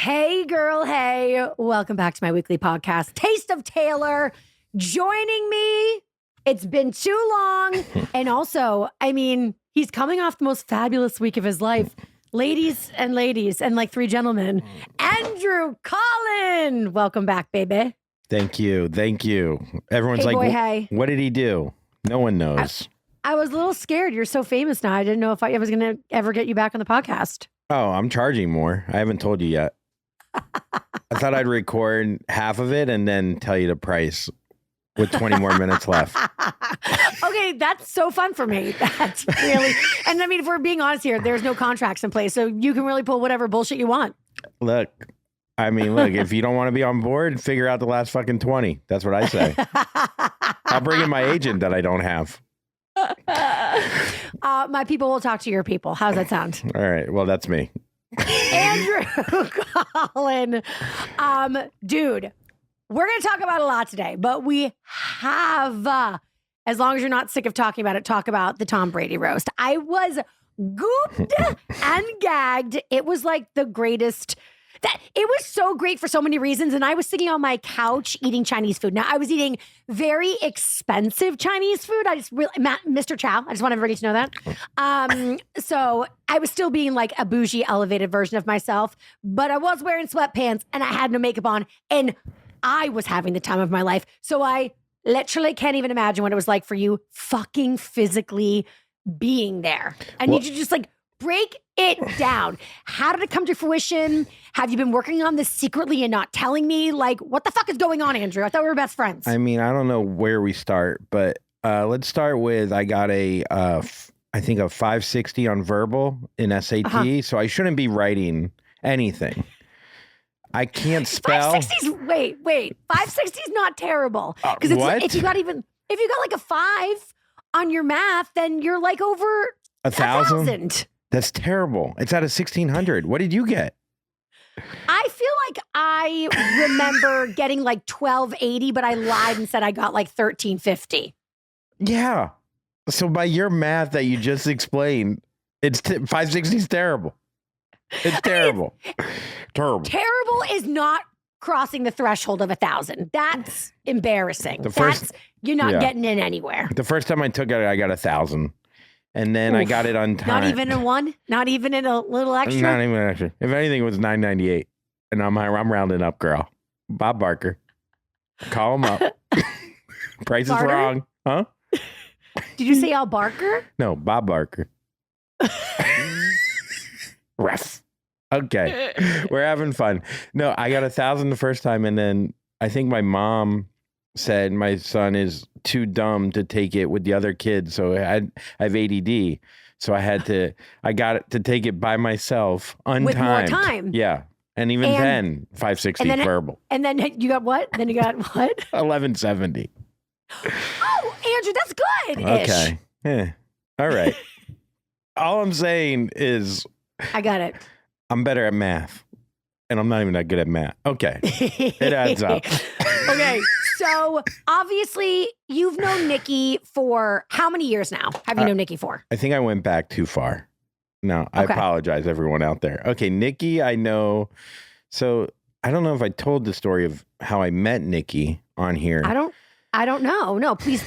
Hey, girl. Hey, welcome back to my weekly podcast, Taste of Taylor. Joining me, it's been too long. And also, I mean, he's coming off the most fabulous week of his life. Ladies, and like three gentlemen, Andrew Collin. Welcome back, baby. Thank you. Everyone's Hey, like, boy, hey. What did he do? No one knows. I was a little scared. You're so famous now. I didn't know if I was going to ever get you back on the podcast. Oh, I'm charging more. I haven't told you yet. I thought I'd record half of it and then tell you the price with 20 more minutes left. Okay, that's so fun for me. That's really, and I mean, if we're being honest here, there's no contracts in place, so you can really pull whatever bullshit you want. Look, if you don't want to be on board, figure out the last fucking 20. That's what I say. I'll bring in my agent that I don't have. My people will talk to your people. How's that sound? All right. Well, that's me. Andrew Collin. Dude, we're going to talk about a lot today, but we have, as long as you're not sick of talking about it, talk about the Tom Brady roast. I was gooped and gagged. It was like the greatest. It was so great for so many reasons. And I was sitting on my couch eating Chinese food. Now, I was eating very expensive Chinese food. Mr. Chow, I just want everybody to know that. So I was still being like a bougie, elevated version of myself, but I was wearing sweatpants and I had no makeup on and I was having the time of my life. So I literally can't even imagine what it was like for you fucking physically being there. And you just like break it down. How did it come to fruition? Have you been working on this secretly and not telling me? Like, what the fuck is going on, Andrew? I thought we were best friends. I mean, I don't know where we start, but let's start with I got I think a 560 on verbal in SAT, so I shouldn't be writing anything. I can't spell. 560's, wait. 560 is not terrible. Because if you got like a 5 on your math, then you're like over 1,000. That's terrible. It's out of 1,600. What did you get? I feel like I remember getting like 1,280, but I lied and said I got like 1,350. Yeah. So by your math that you just explained, it's 560 is terrible. It's terrible. Terrible. Terrible is not crossing the threshold of 1,000. That's embarrassing. You're not getting in anywhere. The first time I took it, I got 1,000. And then I got it on time. Not even in one? Not even in a little extra? Not even extra. If anything, it was $9.98. And I'm rounding up, girl. Bob Barker. Call him up. Price is wrong. Huh? Did you say Al Barker? No, Bob Barker. Ref. Okay. We're having fun. No, I got 1,000 the first time. And then I think my mom said my son is too dumb to take it with the other kids. So I have ADD. So I got it to take it by myself, untimed. With more time. Yeah. And even then, 560 verbal. And then you got what? 1170. Oh, Andrew, that's good. Okay. Yeah. All right. All I'm saying is I got it. I'm better at math. And I'm not even that good at math. Okay. It adds up. Okay. So obviously you've known Nikki for how many years now? Have you known Nikki for? I think I went back too far. No, I apologize, everyone out there. Okay, Nikki, I know. So I don't know if I told the story of how I met Nikki on here. I don't know. No, please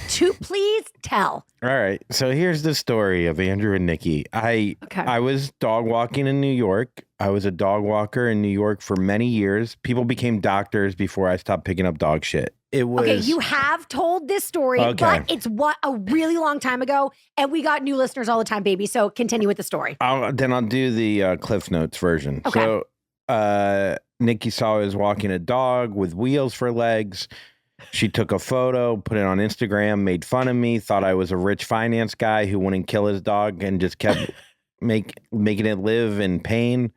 tell. All right. So here's the story of Andrew and Nikki. I was dog walking in New York. I was a dog walker in New York for many years. People became doctors before I stopped picking up dog shit. It was okay. You have told this story, but it's a really long time ago, and we got new listeners all the time, baby. So continue with the story. Then I'll do the Cliff Notes version. Okay. So Nikki saw I was walking a dog with wheels for legs. She took a photo, put it on Instagram, made fun of me, thought I was a rich finance guy who wouldn't kill his dog and just kept making it live in pain.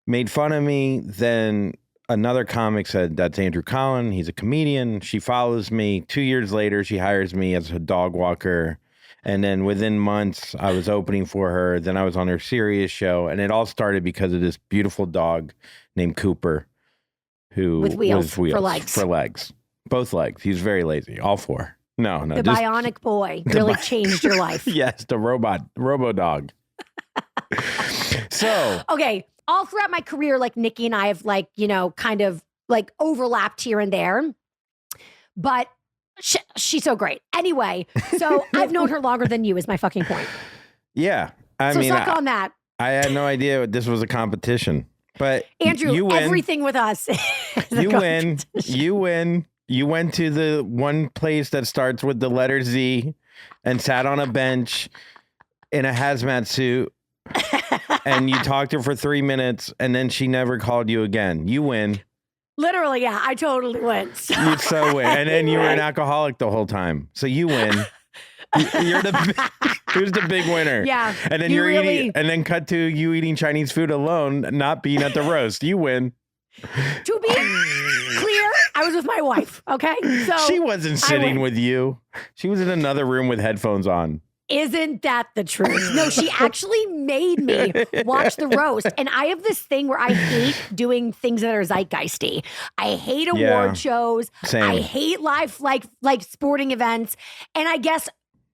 Made fun of me. Then another comic said, that's Andrew Collin. He's a comedian. She follows me. 2 years later, she hires me as a dog walker. And then within months, I was opening for her. Then I was on her Sirius show. And it all started because of this beautiful dog named Cooper, who with wheels for legs. Both legs. He's very lazy. All four. No. The bionic boy really changed your life. Yes, the robo dog. So okay, all throughout my career, like Nikki and I have like, kind of like overlapped here and there, but she's so great. Anyway, so I've known her longer than you is my fucking point. Yeah. I so mean, suck on that. I had no idea this was a competition, but Andrew, you win. everything with us. You win. You win. You went to the one place that starts with the letter Z and sat on a bench in a hazmat suit and you talked to her for 3 minutes and then she never called you again. You win. Literally, yeah, I totally win. You so win. And then you were an alcoholic the whole time. So you win. Who's the big winner? Yeah. And then you're eating, and then cut to you eating Chinese food alone, not being at the roast. You win. To be clear, I was with my wife. Okay, so she wasn't sitting with you. She was in another room with headphones on. Isn't that the truth? No, she actually made me watch the roast. And I have this thing where I hate doing things that are zeitgeisty. I hate award shows. Same. I hate live like sporting events. And I guess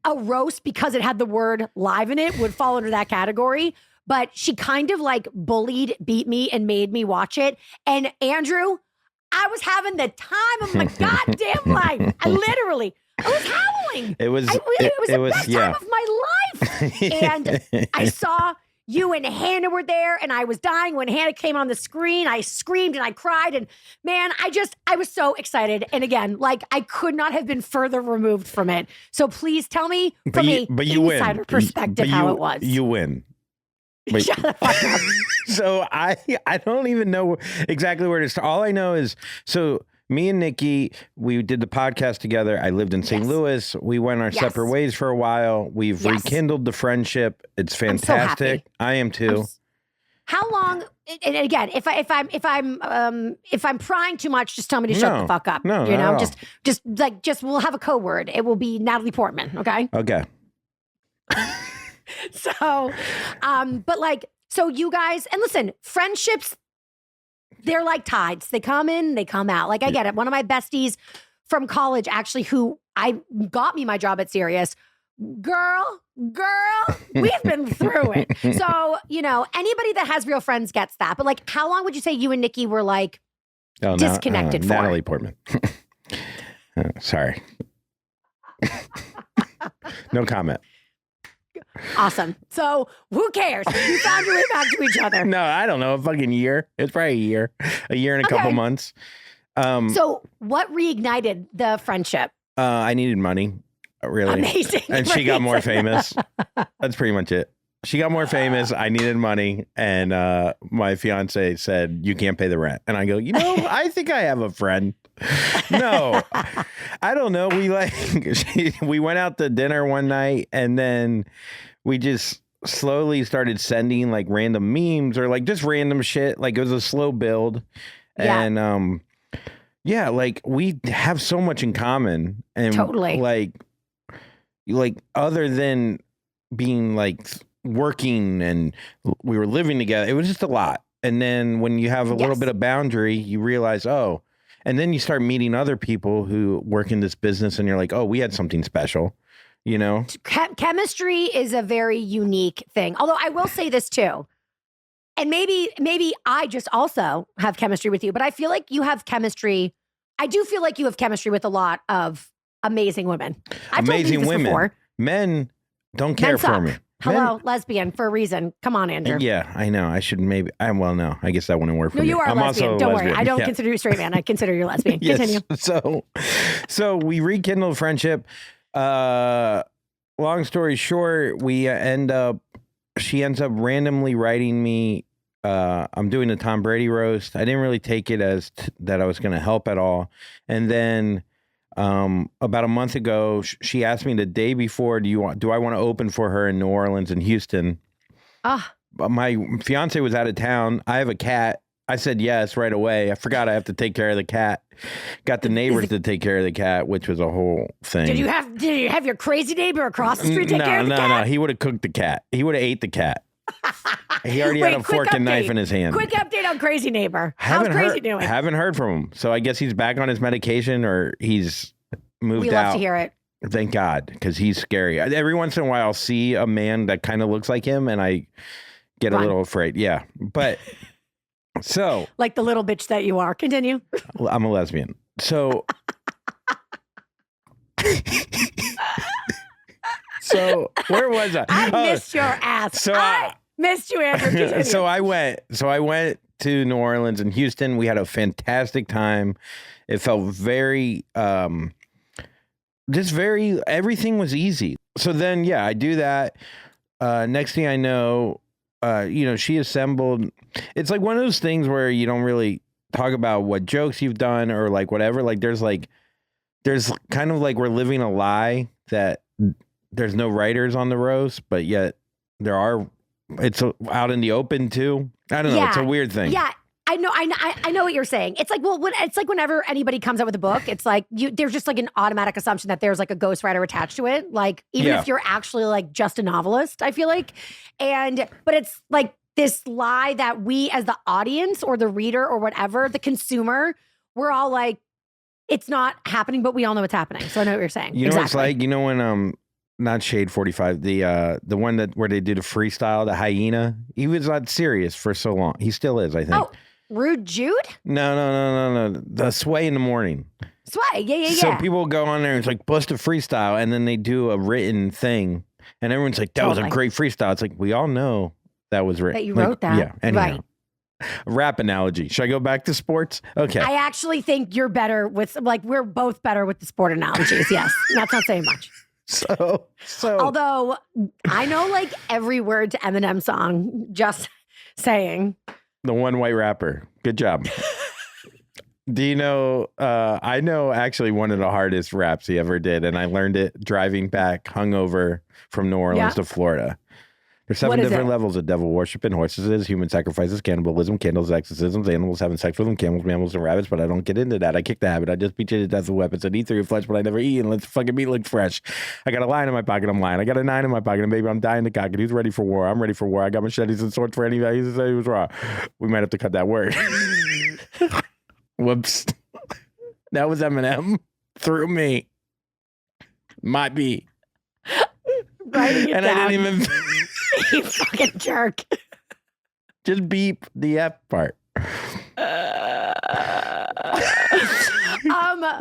a roast, because it had the word live in it, would fall under that category. But she kind of like beat me and made me watch it. And Andrew, I was having the time of my goddamn life. I was howling. It was the best time of my life. And I saw you and Hannah were there, and I was dying when Hannah came on the screen. I screamed and I cried, and man, I was so excited. And again, like I could not have been further removed from it. So please tell me from an insider perspective how it was. You win. But, shut the fuck up. So I don't even know exactly where to start. All I know is me and Nikki, we did the podcast together. I lived in St. Louis. We went our separate ways for a while. We've rekindled the friendship. It's fantastic. I am too. How long? And again, if I'm prying too much, just tell me to shut the fuck up. No, just we'll have a code word. It will be Natalie Portman. Okay. Okay. So, but like, so you guys, and listen, friendships, they're like tides. They come in, they come out. Like, I get it. One of my besties from college, actually, who got me my job at Sirius, girl, we've been through it. So, anybody that has real friends gets that. But like, how long would you say you and Nikki were like disconnected for? Natalie Portman. Sorry. No comment. Awesome. So who cares? You found your way back to each other. No, I don't know. A fucking year. It's probably a year and a couple months. So what reignited the friendship? I needed money. Really. Amazing. And she got more famous. That's pretty much it. She got more famous. I needed money. And my fiance said, you can't pay the rent. And I go, I think I have a friend. No, I don't know. We went out to dinner one night and then we just slowly started sending like random memes or like just random shit. Like it was a slow build. Yeah. And like we have so much in common. And totally. Like other than being like working and we were living together, it was just a lot. And then when you have a little bit of boundary, you realize, and then you start meeting other people who work in this business and you're like, we had something special, Chemistry is a very unique thing. Although I will say this too. And maybe I just also have chemistry with you, but I feel like you have chemistry. I do feel like you have chemistry with a lot of amazing women. Amazing women. Before. Men don't care for me. Hello, lesbian for a reason. Come on, Andrew. Yeah, I know. I should maybe. No. I guess that wouldn't work for me. No, you are I'm lesbian. Also don't lesbian. worry. I don't consider you a straight man. I consider you a lesbian. Yes. Continue. So we rekindled friendship. Long story short, she ends up randomly writing me. I'm doing the Tom Brady roast. I didn't really take it as that I was going to help at all. And then about a month ago, she asked me the day before, do I want to open for her in New Orleans and Houston? My fiance was out of town. I have a cat. I said yes right away. I forgot I have to take care of the cat. Got the neighbors to take care of the cat, which was a whole thing. Did you have your crazy neighbor across the street take care of the cat? No. He would have cooked the cat. He would have ate the cat. He already had a fork and knife in his hand. Quick update on Crazy Neighbor. How's Crazy doing? Haven't heard from him. So I guess he's back on his medication or he's moved out. We love to hear it. Thank God, because he's scary. Every once in a while, I'll see a man that kind of looks like him, and I get Run. a little afraid. Yeah. But so Like the little bitch that you are. Continue. I'm a lesbian. So so where was I? I missed your ass. so I missed you, Andrew. Continue. So I went to New Orleans and Houston. We had a fantastic time. It felt very everything was easy. So then I do that. Next thing I know, she assembled. It's like one of those things where you don't really talk about what jokes you've done or like whatever. Like there's kind of like we're living a lie that there's no writers on the roast, but yet there are. It's out in the open too. I don't know. It's a weird thing. Yeah. I know what you're saying. It's like, it's like whenever anybody comes out with a book, it's like there's just like an automatic assumption that there's like a ghostwriter attached to it. Like even if you're actually like just a novelist, I feel like. But it's like this lie that we as the audience or the reader or whatever, the consumer, we're all like, it's not happening, but we all know it's happening. So I know what you're saying. You know what it's like? You know when not Shade 45, the one where they do the freestyle, the hyena. He was not serious for so long. He still is, I think. Oh, Rude Jude? No. The Sway in the Morning. Sway, yeah. So people go on there and it's like bust a freestyle, and then they do a written thing, and everyone's like, "That was a great freestyle." It's like we all know that was written. That you wrote that, yeah. Anyhow. Right? Rap analogy. Should I go back to sports? Okay. I actually think you're better with we're both better with the sport analogies. Yes, that's not saying much. So although I know like every word to Eminem song, just saying. The one white rapper. Good job. Do you know, I know actually one of the hardest raps he ever did, and I learned it driving back hungover from New Orleans to Florida. There's 7 different levels of devil worshiping: horses, human sacrifices, cannibalism, candles, exorcisms, animals having sex with them, camels, mammals, and rabbits. But I don't get into that. I kick the habit. I just beat you to death with weapons and eat through your flesh, but I never eat unless the fucking meat looks fresh. I got a lion in my pocket. I'm lying. I got a 9 in my pocket, and baby, I'm dying to cock it. Who's ready for war? I'm ready for war. I got machetes and swords for anybody who said he was raw. We might have to cut that word. Whoops. That was Eminem through me. Might be. Writing it and down. I didn't even. You fucking jerk. Just beep the F part.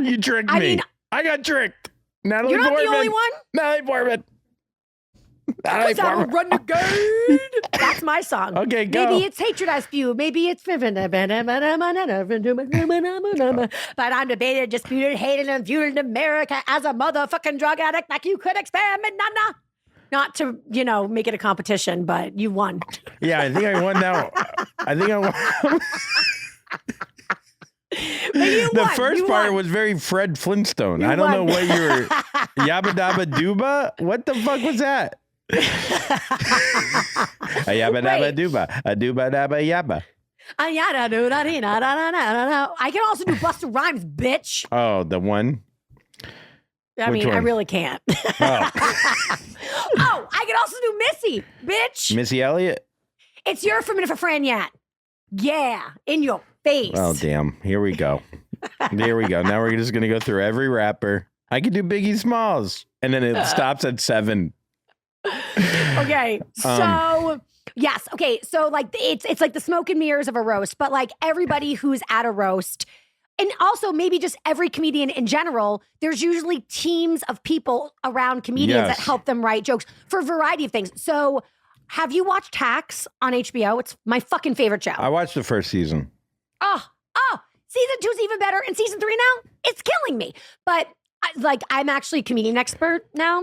You tricked me. I got tricked. Natalie you're not Portman. the only one? Natalie Portman. Because I will run the game. That's my song. Okay, go. Maybe it's hatred I spew. Maybe it's but I'm debated, disputed, hated, and viewed in America as a motherfucking drug addict like you could experiment, nana. Not to, make it a competition, but you won. Yeah, I think I won now. I won. The first part was very Fred Flintstone. I don't know what you were. Yabba dabba dooba? What the fuck was that? A yabba dabba dooba. A dooba dabba yabba. I can also do Busta Rhymes, bitch. Oh, the one? I mean, I really can't. Oh. Oh, I can also do Missy, bitch. Missy Elliott? It's your for minute for Fran Yat. Yeah, in your face. Oh, damn. Here we go. There we go. Now we're just going to go through every rapper. I could do Biggie Smalls. And then it stops at 7. Okay, so... Yes. Okay. So like it's like the smoke and mirrors of a roast, but like everybody who's at a roast, and also maybe just every comedian in general, there's usually teams of people around comedians that help them write jokes for a variety of things. So have you watched Hacks on HBO? It's my fucking favorite show. I watched the first season. Oh, season 2's even better, and season 3 now, it's killing me. But I'm actually a comedian expert now.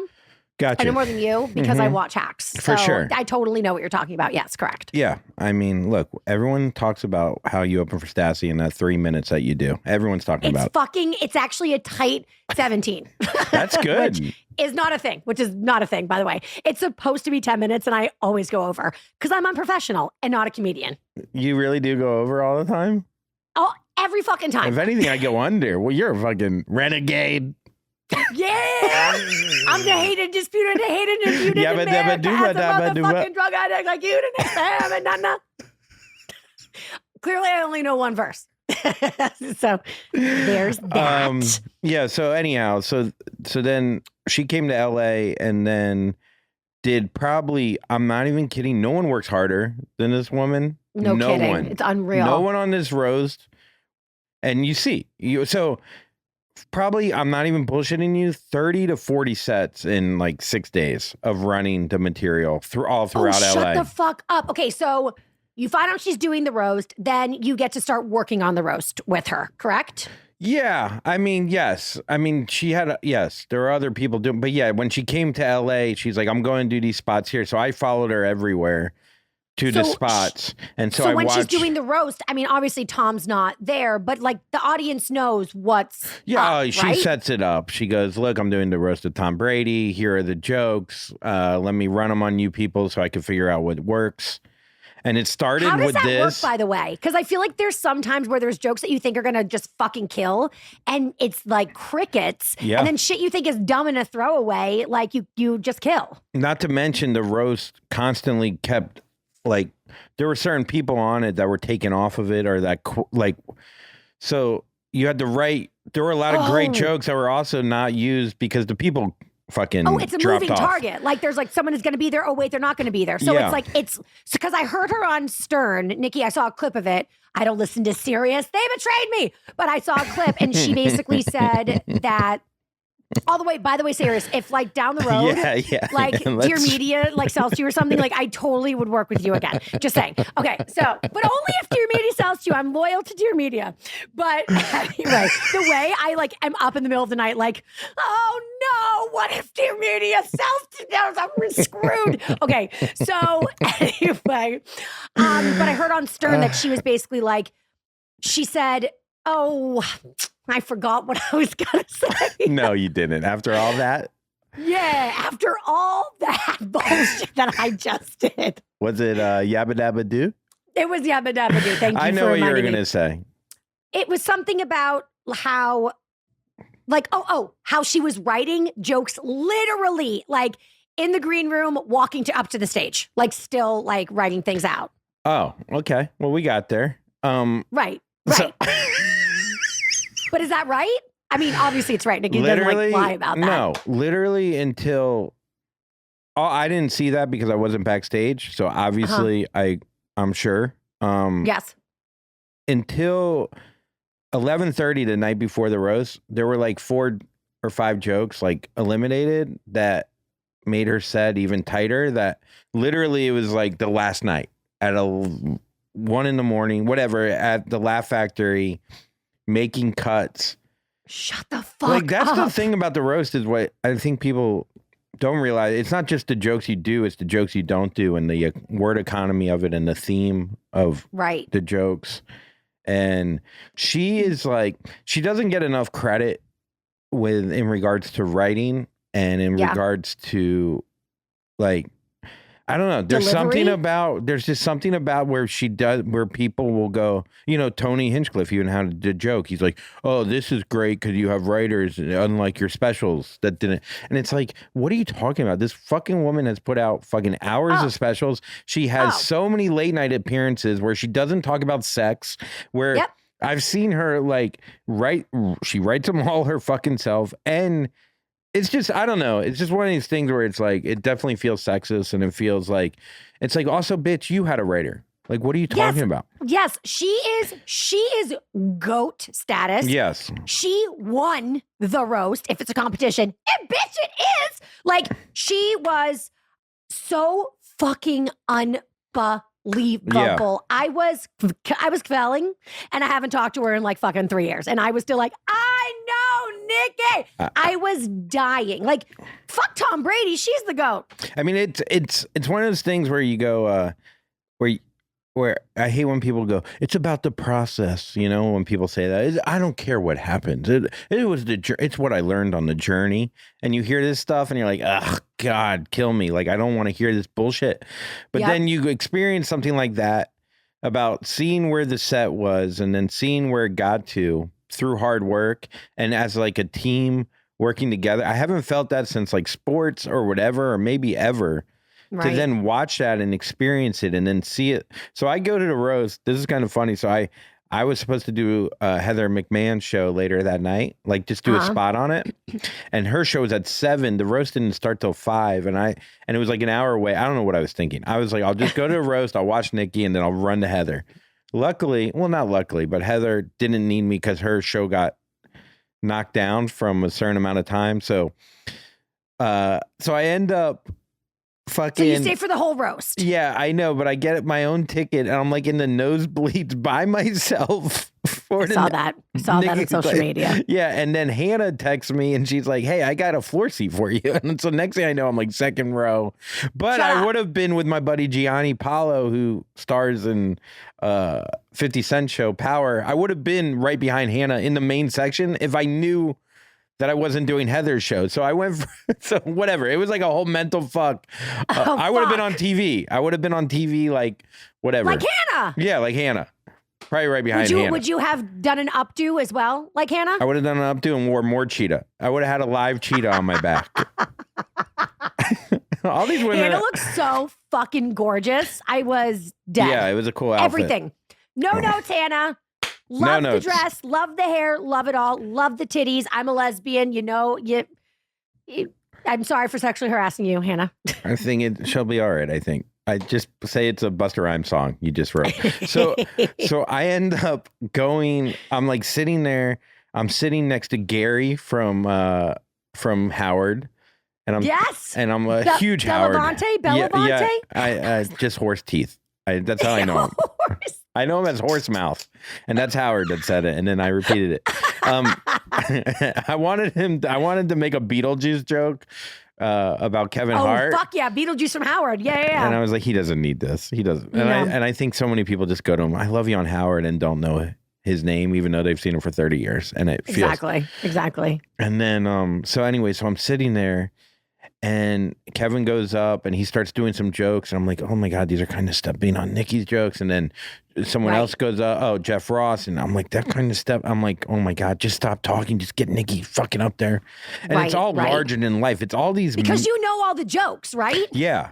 Gotcha. I know more than you because I watch Hacks. For sure. I totally know what you're talking about. Yes, correct. Yeah. I mean, look, everyone talks about how you open for Stassi in that 3 minutes that you do. Everyone's talking about it. It's actually a tight 17. That's good. Which is not a thing, by the way. It's supposed to be 10 minutes and I always go over because I'm unprofessional and not a comedian. You really do go over all the time? Oh, every fucking time. If anything, I go under. Well, you're a fucking renegade. Yeah, I'm the hated, disputed, the hated, disputed in America as a motherfucking drug addict like you didn't experiment, nana. Clearly, I only know one verse. So there's that. Yeah. So anyhow, so then she came to LA, and then did probably, I'm not even kidding, no one works harder than this woman. No kidding. One. It's unreal. No one on this roast. And you see, so probably, I'm not even bullshitting you, 30 to 40 sets in like 6 days of running the material throughout LA. Shut the fuck up. Okay, so you find out she's doing the roast, then you get to start working on the roast with her, correct? Yeah, I mean, yes. I mean, yes, there are other people doing, but yeah, when she came to LA, she's like, I'm going to do these spots here. So I followed her everywhere to the spots. And so I when watched, she's doing the roast, I mean, obviously Tom's not there, but like the audience knows what's up, she right? sets it up. She goes, look, I'm doing the roast of Tom Brady. Here are the jokes. Let me run them on you people so I can figure out what works. And it started with this. How does that work, by the way? Because I feel like there's some times where there's jokes that you think are going to just fucking kill, and it's like crickets. Yeah. And then shit you think is dumb and a throwaway, like you just kill. Not to mention the roast constantly kept, like, there were certain people on it that were taken off of it, or that, like, so you had to write, there were a lot of great jokes that were also not used because the people fucking it's a moving target. Like there's like someone is going to be there. Oh wait, they're not going to be there. So it's like because I heard her on Stern, Nikki. I saw a clip of it. I don't listen to Sirius. They betrayed me. But I saw a clip and she basically said that. All the way, by the way, Sirius, if like down the road, like Dear Media like sells to you or something, like I totally would work with you again. Just saying. Okay, so, but only if Dear Media sells to you. I'm loyal to Dear Media. But anyway, the way I like am up in the middle of the night, like, oh no, what if Dear Media sells to them? I'm screwed. Okay, so anyway, but I heard on Stern that she was basically like, she said, oh, I forgot what I was going to say. No, you didn't. After all that? Yeah, after all that bullshit that I just did. Was it Yabba Dabba Doo? It was Yabba Dabba Doo. Thank you. I know what you were going to say. It was something about how, like, how she was writing jokes literally, like, in the green room, walking up to the stage, like, still, like, writing things out. Oh, okay. Well, we got there. Right. So but is that right? I mean, obviously it's right. Nikki doesn't like lie about that. No, literally until I didn't see that because I wasn't backstage. So obviously I'm sure. Yes. Until 11:30 the night before the roast, there were like 4 or 5 jokes like eliminated that made her set even tighter. That literally it was like the last night at 1 a.m, whatever, at the Laugh Factory. Making cuts. Shut the fuck up. Like, that's the thing about the roast is what I think people don't realize. It's not just the jokes you do, it's the jokes you don't do and the word economy of it and the theme of the jokes. And she is like, she doesn't get enough credit in regards to writing and in regards to like, I don't know. There's just something about where she does, where people will go, you know, Tony Hinchcliffe even had a joke. He's like, oh, this is great because you have writers, unlike your specials that didn't. And it's like, what are you talking about? This fucking woman has put out fucking hours of specials. She has so many late night appearances where she doesn't talk about sex, where I've seen her like she writes them all her fucking self. And it's just, I don't know. It's just one of these things where it's like, it definitely feels sexist and it feels like, it's like, also, bitch, you had a writer. Like, what are you talking about? Yes, she is GOAT status. Yes. She won the roast, if it's a competition. And bitch, it is. Like, she was so fucking unbelievable. Yeah. I was quelling, and I haven't talked to her in like fucking 3 years. And I was still like, I know, Nikki. I was dying. Like, fuck Tom Brady. She's the GOAT. I mean, it's one of those things where you go, where I hate when people go, it's about the process, you know, when people say that. I don't care what happens. It was it's what I learned on the journey. And you hear this stuff and you're like, ugh, God, kill me. Like, I don't want to hear this bullshit. But then you experience something like that about seeing where the set was and then seeing where it got to through hard work and as like a team working together. I haven't felt that since like sports or whatever, or maybe ever. Right. To then watch that and experience it and then see it. So I go to the roast. This is kind of funny. So I was supposed to do a Heather McMahon show later that night, like just do a spot on it. And her show was at 7. The roast didn't start till 5. And it was like an hour away. I don't know what I was thinking. I was like, I'll just go to a roast. I'll watch Nikki and then I'll run to Heather. Luckily, well, not luckily, but Heather didn't need me because her show got knocked down from a certain amount of time. So I end up fucking. So you stay for the whole roast. Yeah, I know, but I get my own ticket and I'm like in the nosebleeds by myself. I saw that on social media. Yeah, and then Hannah texts me and she's like, hey, I got a floor seat for you. And so next thing I know, I'm like second row. But I would have been with my buddy Gianni Paulo, who stars in 50 Cent show Power. I would have been right behind Hannah in the main section if I knew that I wasn't doing Heather's show. So I went so whatever. It was like a whole mental fuck. I would have been on TV. I would have been on TV like whatever. Like Hannah. Yeah, like Hannah. Probably right behind Hannah. Would you have done an updo as well, like Hannah? I would have done an updo and wore more cheetah. I would have had a live cheetah on my back. All these women. Hannah looks so fucking gorgeous. I was dead. Yeah, it was a cool outfit. Everything. No notes, Hannah. Love the dress. Love the hair. Love it all. Love the titties. I'm a lesbian. You know, I'm sorry for sexually harassing you, Hannah. I think she'll be all right, I think. I just say it's a Busta Rhymes song you just wrote. So I end up going, I'm like sitting there. I'm sitting next to Gary from Howard. And I'm a huge Howard. Bellevante? Yeah, I just horse teeth. That's how I know him. I know him as horse mouth. And that's Howard that said it. And then I repeated it. I wanted to make a Beetlejuice joke about Kevin Hart. Oh, fuck yeah. Beetlejuice from Howard. Yeah. And I was like, he doesn't need this. He doesn't. And I think so many people just go to him, I love you on Howard, and don't know his name, even though they've seen him for 30 years. And it feels. Exactly. And then, so I'm sitting there. And Kevin goes up and he starts doing some jokes. And I'm like, oh my God, these are kind of stepping on Nikki's jokes. And then someone else goes up, oh, Jeff Ross. And I'm like, that kind of step. I'm like, oh my God, just stop talking. Just get Nikki fucking up there. And it's all larger than life. It's all these. Because you know all the jokes, right? Yeah,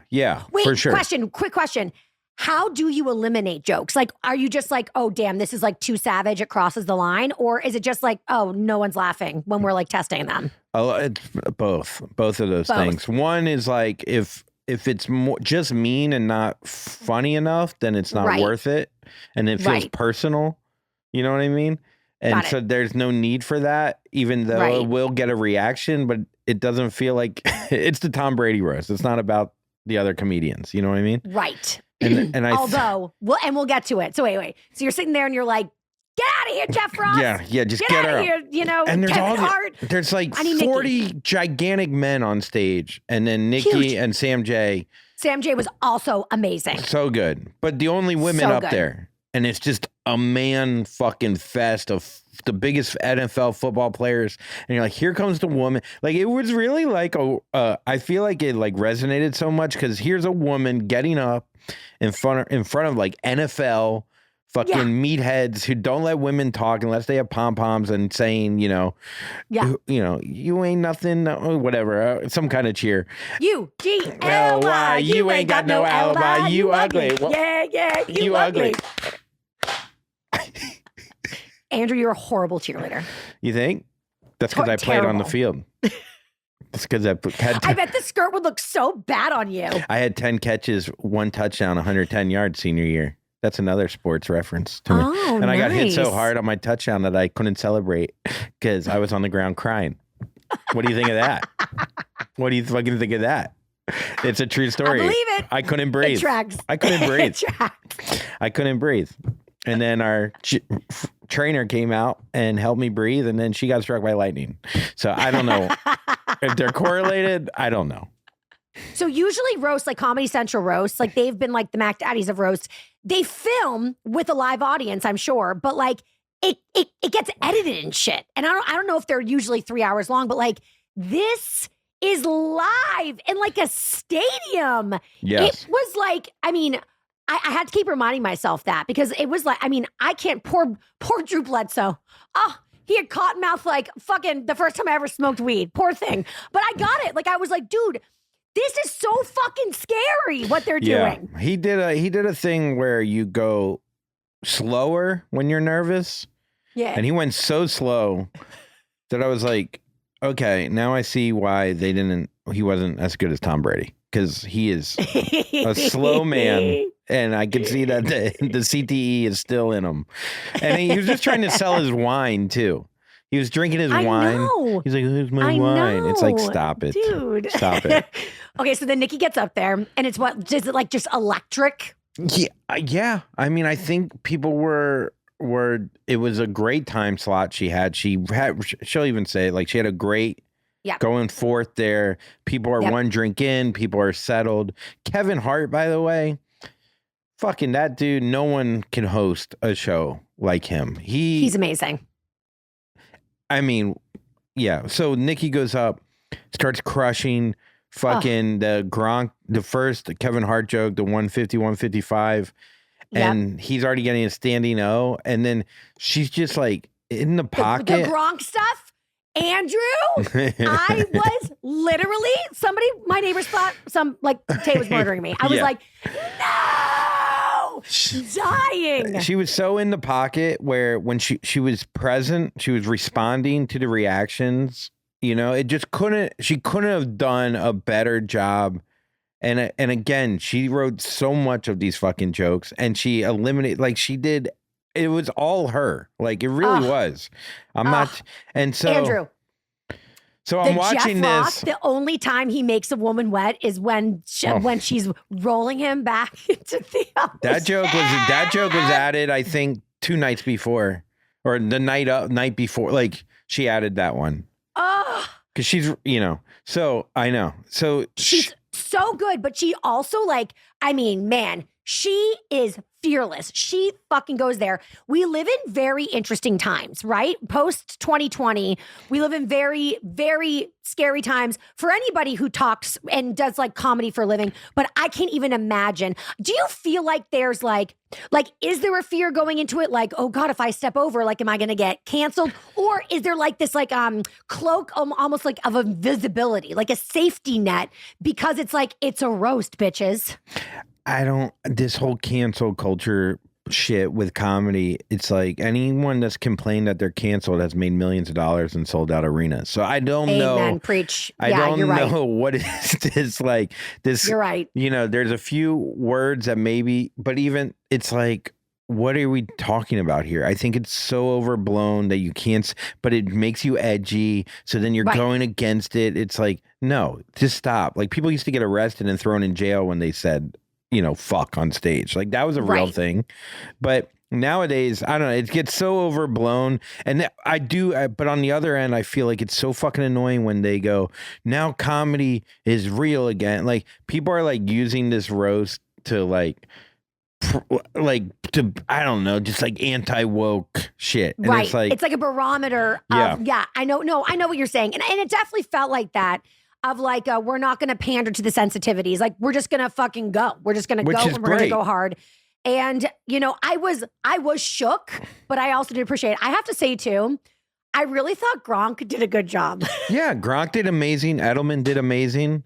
Wait, for sure. Quick question. How do you eliminate jokes? Like, are you just like, oh, damn, this is like too savage, it crosses the line? Or is it just like, oh, no one's laughing when we're like testing them? Oh, it's both of those things. One is like, if it's just mean and not funny enough, then it's not worth it. And it feels personal. You know what I mean? And so there's no need for that, even though it will get a reaction, but it doesn't feel like it's the Tom Brady roast. It's not about the other comedians. You know what I mean? Right. And we'll get to it. So wait. So you're sitting there and you're like, get out of here, Jeff Ross. Yeah, just get out of here. You know, and there's Kevin Hart. There's like 40 gigantic men on stage, and then Nikki and Sam J. Sam J was also amazing. So good. But the only women up there. And it's just a man fucking fest of the biggest NFL football players. And you're like, here comes the woman. Like, it was really like, I feel like it like resonated so much because here's a woman getting up in front of like NFL fucking meatheads who don't let women talk unless they have pom-poms and saying, you know, you ain't nothing, whatever, some kind of cheer. U-G-L-Y, you ain't got no alibi, you ugly. Yeah, you ugly. Andrew, you're a horrible cheerleader. You think? That's because I played on the field. That's because I bet the skirt would look so bad on you. I had 10 catches, 1 touchdown, 110 yards senior year. That's another sports reference to me. Oh, and I got hit so hard on my touchdown that I couldn't celebrate because I was on the ground crying. What do you think of that? What do you fucking think of that? It's a true story. I believe it. I couldn't breathe. It tracks. I couldn't breathe. It tracks. I couldn't breathe. And then our trainer came out and helped me breathe, and then she got struck by lightning. So I don't know if they're correlated. I don't know. So usually roasts, like Comedy Central roasts, like they've been like the Mac Daddies of roasts. They film with a live audience, I'm sure, but like it gets edited and shit. And I don't know if they're usually 3 hours long, but like this is live in like a stadium. Yes. It was like, I mean, I had to keep reminding myself that because it was like, I mean, I can't, poor Drew Bledsoe. Oh, he had cotton mouth like fucking the first time I ever smoked weed. Poor thing. But I got it. Like, I was like, dude, this is so fucking scary what they're doing. He did a thing where you go slower when you're nervous. Yeah. And he went so slow that I was like, okay, now I see why he wasn't as good as Tom Brady, because he is a slow man. And I could see that the CTE is still in him. And he was just trying to sell his wine too. He was drinking his wine. Know. He's like, "Here's my wine." It's like, stop it, dude. Stop it. Okay, so then Nikki gets up there, and it's what? Is it like just electric? Yeah. I mean, I think people were. It was a great time slot she had. She'll even say, like, she had a great going forth there. People are one drink in. People are settled. Kevin Hart, by the way, fucking that dude. No one can host a show like him. He's amazing. I mean, yeah. So Nikki goes up, starts crushing fucking the Gronk, the first Kevin Hart joke, the 150, 155. And he's already getting a standing O. And then she's just like in the pocket. The Gronk stuff, Andrew, I was literally, my neighbors thought Tay was murdering me. I was like, no, dying. She was so in the pocket where when she was present, she was responding to the reactions. You know, she couldn't have done a better job. And again, she wrote so much of these fucking jokes, and she eliminated, like, she did. It was all her. Like, it really was. I'm not. And so, Andrew. So I'm watching Jeff this. Ross, the only time he makes a woman wet is when she's rolling him back into the other That joke was added, I think, 2 nights before, or the night before. Like, she added that one. Oh, because she's, So I know. So she's so good, but she also, like, I mean, man, she is fearless. She fucking goes there. We live in very interesting times, right? Post 2020, we live in very, very scary times for anybody who talks and does like comedy for a living. But I can't even imagine. Do you feel like there's like, is there a fear going into it? Like, oh God, if I step over, like, am I going to get canceled? Or is there like this like cloak almost like of invisibility, like a safety net, because it's like, it's a roast, bitches. This whole cancel culture shit with comedy, it's like anyone that's complained that they're canceled has made millions of dollars and sold out arenas. So I don't know. Amen, preach. I don't know what is this like. This, you're right. There's a few words that maybe, but even it's like, what are we talking about here? I think it's so overblown that you can't, but it makes you edgy. So then you're going against it. It's like, no, just stop. Like, people used to get arrested and thrown in jail when they said, fuck on stage. Like, that was a real thing. But nowadays, I don't know, it gets so overblown. And but on the other end, I feel like it's so fucking annoying when they go, now comedy is real again. Like, people are like using this roast to I don't know, just like anti-woke shit. And right. It's like a barometer of, I know what you're saying. And it definitely felt like that. Of like, we're not going to pander to the sensitivities. Like, we're just going to fucking go. We're just going to go, and we're going to go hard. And, I was shook, but I also did appreciate it. I have to say, too, I really thought Gronk did a good job. Yeah, Gronk did amazing. Edelman did amazing.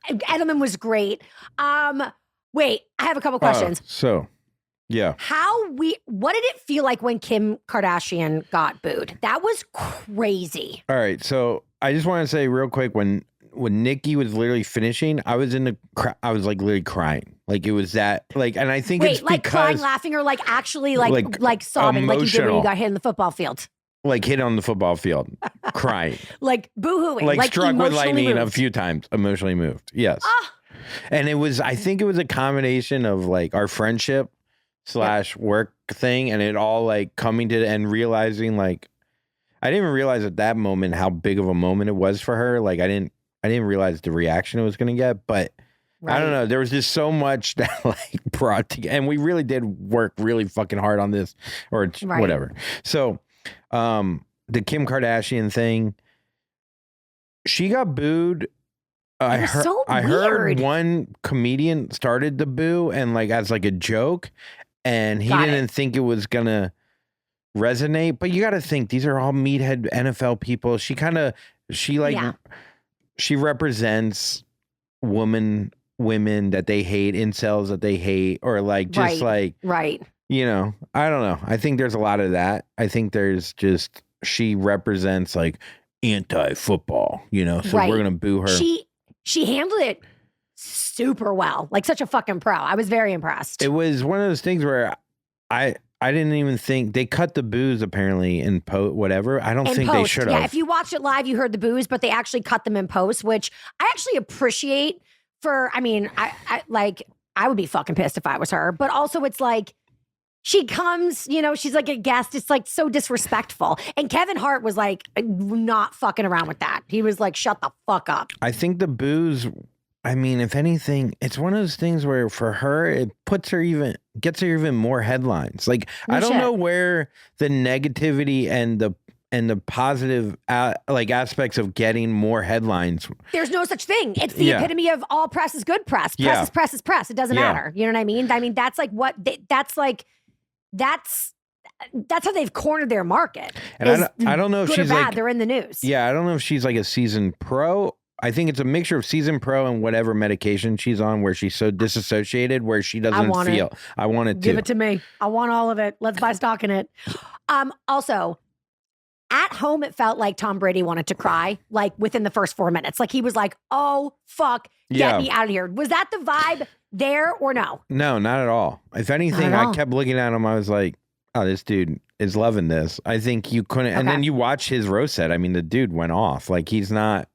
Edelman was great. Wait, I have a couple questions. Yeah. What did it feel like when Kim Kardashian got booed? That was crazy. All right. So I just want to say real quick, when Nikki was literally finishing, I was I was like literally crying. Like, it was that, like, and I think it's like because crying, laughing, or like actually like sobbing, emotional. like you did when you got hit in the football field. Like, hit on the football field, crying. Like boo-hooing. Like struck with lightning moved. a few times, emotionally moved. Yes. And I think it was a combination of like our friendship / work thing, and it all like coming to the end, realizing like, I didn't even realize at that moment how big of a moment it was for her. Like, I didn't realize the reaction it was going to get, but I don't know. There was just so much that like brought together, and we really did work really fucking hard on this, or whatever. So, the Kim Kardashian thing, she got booed. I heard one comedian started the boo and like as like a joke, and he didn't think it was gonna resonate. But you got to think, these are all meathead NFL people. She represents women that they hate, incels that they hate, or like just you know, I don't know. I think there's a lot of that. I think there's just, she represents like anti-football, you know, so Right. we're going to boo her. She handled it super well, like such a fucking pro. I was very impressed. It was one of those things where I didn't even think they cut the boos apparently in whatever. I don't think they should have. Yeah, if you watched it live, you heard the boos, but they actually cut them in post, which I actually appreciate. I would be fucking pissed if I was her, but also it's like she comes, you know, she's like a guest. It's like so disrespectful. And Kevin Hart was like not fucking around with that. He was like, shut the fuck up. I think the boos, I mean, if anything, it's one of those things where for her, it gets her even more headlines. Like, I don't know where the negativity and the positive aspects of getting more headlines. There's no such thing. It's the epitome of all press is good press. Press is press is press. It doesn't matter. You know what I mean? I mean, that's like that's how they've cornered their market. And I don't know if she's bad, like, they're in the news. Yeah, I don't know if she's like a seasoned pro. I think it's a mixture of seasoned pro and whatever medication she's on, where she's so disassociated, where she doesn't feel. I want it to. Give it to me. I want all of it. Let's buy stock in it. Also, at home, it felt like Tom Brady wanted to cry, like within the first 4 minutes. Like he was like, "Oh fuck, get me out of here." Was that the vibe there or no? No, not at all. If anything, I kept looking at him. I was like, "Oh, this dude is loving this." I think you couldn't. And then you watch his roast set. I mean, the dude went off. Like he's not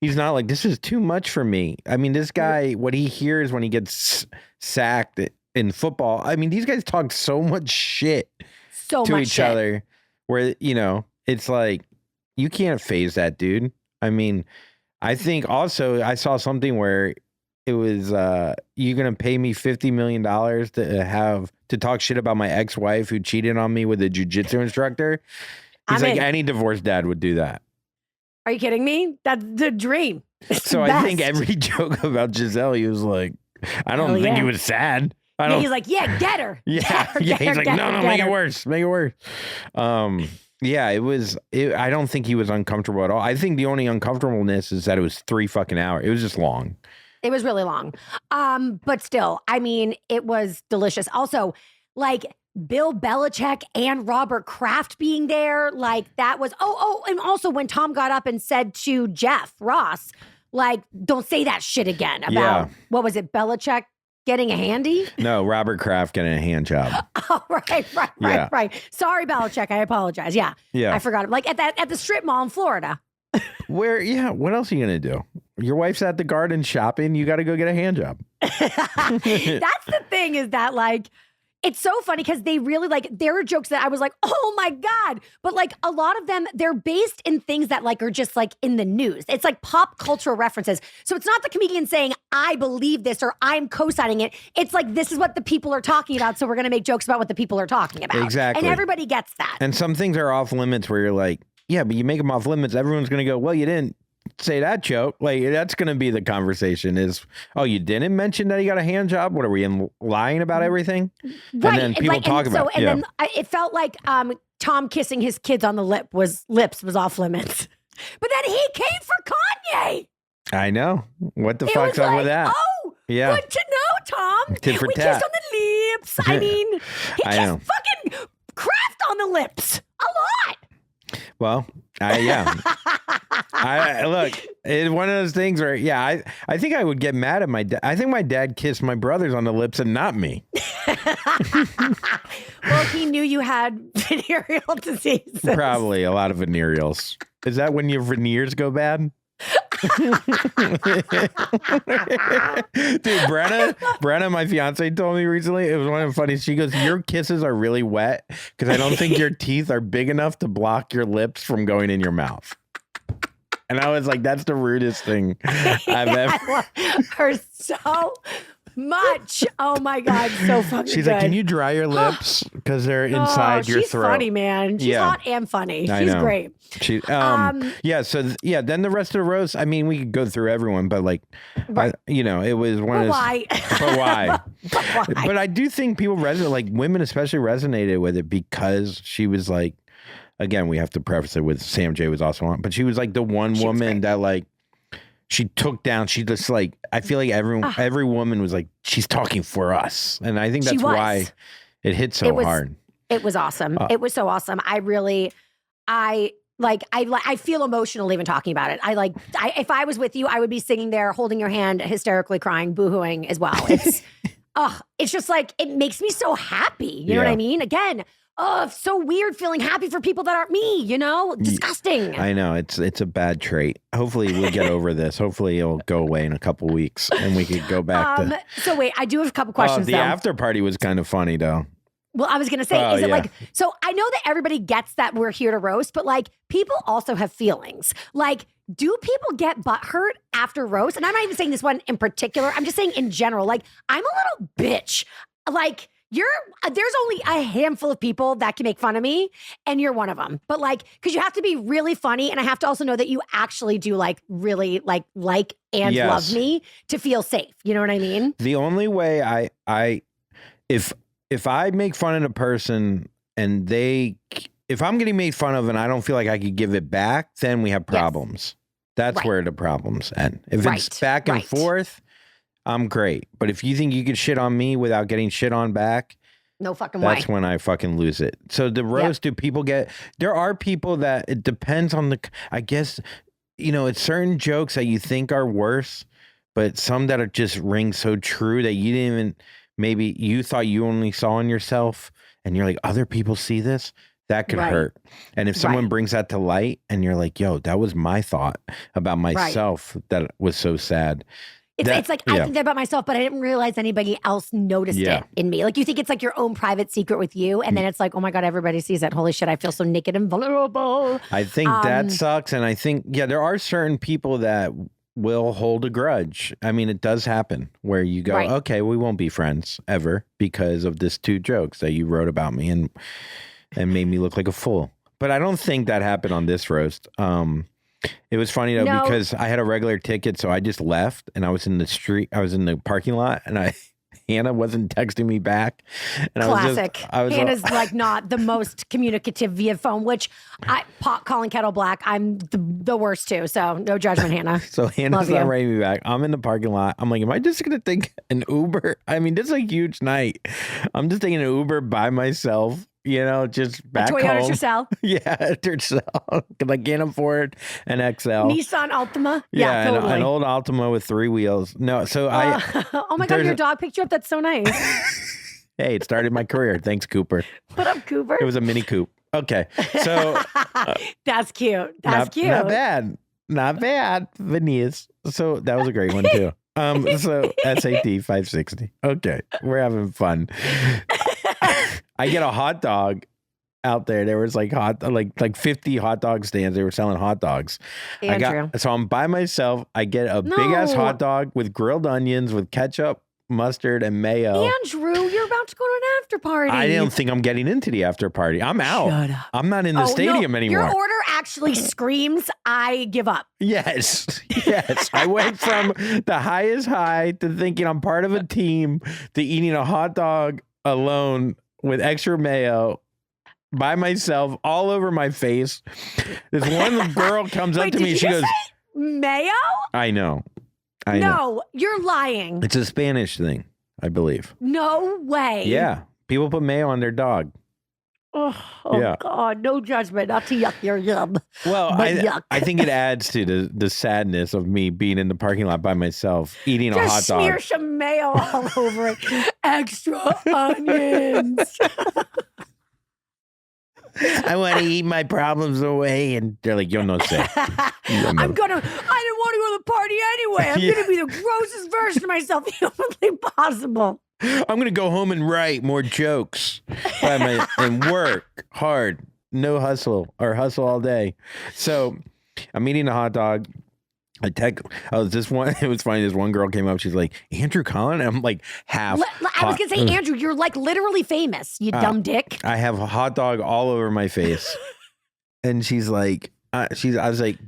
like, this is too much for me. I mean, this guy, what he hears when he gets sacked in football. I mean, these guys talk so much shit to each other, where you know. It's like, you can't phase that dude. I mean, I think also I saw something where it was, you're going to pay me $50 million to talk shit about my ex-wife who cheated on me with a jiu-jitsu instructor. He's like, any divorced dad would do that. Are you kidding me? That's the dream. So I think every joke about Giselle, he was like, I don't think he was sad. He's like, get her. Yeah. He's like, no, make it worse. Make it worse. Yeah, I don't think he was uncomfortable at all. I think the only uncomfortableness is that it was 3 fucking hours. It was just long. It was really long. But still, I mean, it was delicious. Also, like Bill Belichick and Robert Kraft being there, like that was, and also when Tom got up and said to Jeff Ross, like, don't say that shit again about, what was it, Belichick getting a handy? No, Robert Kraft getting a hand job. Oh, right. Sorry, Belichick. I apologize. Yeah. I forgot. Like at the strip mall in Florida. Where, what else are you going to do? Your wife's at the garden shopping. You got to go get a hand job. That's the thing, is that like, it's so funny because they really like, there are jokes that I was like, oh my God. But like a lot of them, they're based in things that like are just like in the news. It's like pop cultural references. So it's not the comedian saying, I believe this or I'm co-signing it. It's like, this is what the people are talking about. So we're going to make jokes about what the people are talking about. Exactly. And everybody gets that. And some things are off limits where you're like, yeah, but you make them off limits. Everyone's going to go, well, you didn't say that joke. Like, that's going to be the conversation is, oh, you didn't mention that he got a hand job? What are we lying about everything? Right. And then people talk about it. Then it felt like Tom kissing his kids on the lips was off limits. But then he came for Kanye. I know. What the fuck's up with that? Oh, yeah. Good to know, Tom. Tit for we tat. kissed on the lips. I mean, he kissed fucking Kraft on the lips a lot. Well, look, it's one of those things where, I think I would get mad at my dad. I think my dad kissed my brothers on the lips and not me. Well, he knew you had venereal disease. Probably a lot of venereals. Is that when your veneers go bad? Dude, Brenna, my fiance, told me recently, it was one of the funniest. She goes, your kisses are really wet because I don't think your teeth are big enough to block your lips from going in your mouth. And I was like, that's the rudest thing I've ever. I love her so much. Oh my God, so fucking She's good. like, can you dry your lips because they're inside your throat? She's funny, man. She's hot and funny. She's great. Then the rest of the roast, I mean, we could go through everyone, but like, it was one of those. Why? But why? But I do think people resonate, like women especially resonated with it because she was like, again, we have to preface it with Sam J was also on, but she was like the one woman that like, she took down, she just like, I feel like every woman was like, she's talking for us. And I think that's why It hit so hard. It was awesome. It was so awesome. I feel emotional even talking about it. If I was with you, I would be sitting there holding your hand, hysterically crying, boohooing as well. It's just like, it makes me so happy. You know what I mean? Again, it's so weird feeling happy for people that aren't me, Disgusting. I know. It's a bad trait. Hopefully we'll get over this. Hopefully it'll go away in a couple weeks and we could go back to... So wait, I do have a couple questions the after party was kind of funny though. Well, I was going to say, is it like, so I know that everybody gets that we're here to roast, but like people also have feelings. Like, do people get butthurt after roast? And I'm not even saying this one in particular. I'm just saying in general, like, I'm a little bitch. Like, there's only a handful of people that can make fun of me, and you're one of them. But like, because you have to be really funny, and I have to also know that you actually do like really like and love me to feel safe. You know what I mean? The only way if I make fun of a person and if I'm getting made fun of and I don't feel like I could give it back, then we have problems. That's where the problems end. If it's back and forth, I'm great. But if you think you could shit on me without getting shit on back, no fucking way. That's when I fucking lose it. So the roast, do people there are people that it depends on I guess, it's certain jokes that you think are worse, but some that are just ring so true that you didn't even, maybe you thought you only saw in yourself and you're like, other people see this? That could hurt. And if someone brings that to light and you're like, yo, that was my thought about myself that was so sad. It's like, I think that about myself, but I didn't realize anybody else noticed it in me. Like, you think it's like your own private secret with you. And then it's like, oh my God, everybody sees it. Holy shit, I feel so naked and vulnerable. I think that sucks. And I think, there are certain people that will hold a grudge. I mean, it does happen where you go, okay, we won't be friends ever because of this 2 jokes that you wrote about me and made me look like a fool. But I don't think that happened on this roast. It was funny though, because I had a regular ticket, so I just left and I was in the street. I was in the parking lot and Hannah wasn't texting me back. And Classic. Hannah's like not the most communicative via phone, which pot calling kettle black. I'm the worst too. So no judgment, Hannah. So Hannah's not writing me back. I'm in the parking lot. I'm like, am I just going to take an Uber? I mean, this is a huge night. I'm just taking an Uber by myself. Just back home. Toyota Tercel. Yeah, Tercel. Because I can't afford an XL. Nissan Altima. Yeah, totally. an old Altima with 3 wheels. No, so oh my God, your dog picked you up. That's so nice. Hey, it started my career. Thanks, Cooper. What up, Cooper? It was a Mini Coupe. Okay, so. That's cute. That's cute. Not bad. Not bad. Veneers. So that was a great one, too. So SAT 560. Okay, we're having fun. I get a hot dog out there. There was like 50 hot dog stands. They were selling hot dogs. Andrew. So I'm by myself. I get a big ass hot dog with grilled onions, with ketchup, mustard, and mayo. Andrew, you're about to go to an after party. I don't think I'm getting into the after party. I'm out. Shut up. I'm not in the stadium anymore. Your order actually screams, I give up. Yes. I went from the highest high to thinking I'm part of a team to eating a hot dog alone with extra mayo by myself all over my face. This one girl comes up to me and she goes, mayo? I know. No, you're lying. It's a Spanish thing, I believe. No way. Yeah. People put mayo on their dog. Oh God, no judgment. Not to yuck your yum. Well, I think it adds to the sadness of me being in the parking lot by myself, eating a hot dog. Just smear some mayo all over it. Extra onions. I want to eat my problems away. And they're like, yo, no say. I didn't want to go to the party anyway. I'm going to be the grossest version of myself humanly possible. I'm going to go home and write more jokes and work hard. No hustle or hustle all day. So I'm eating a hot dog. It was funny. This one girl came up. She's like, Andrew Collin? And I'm like, I was going to say, Andrew, you're like literally famous, you dumb dick. I have a hot dog all over my face. And she's like, I was like,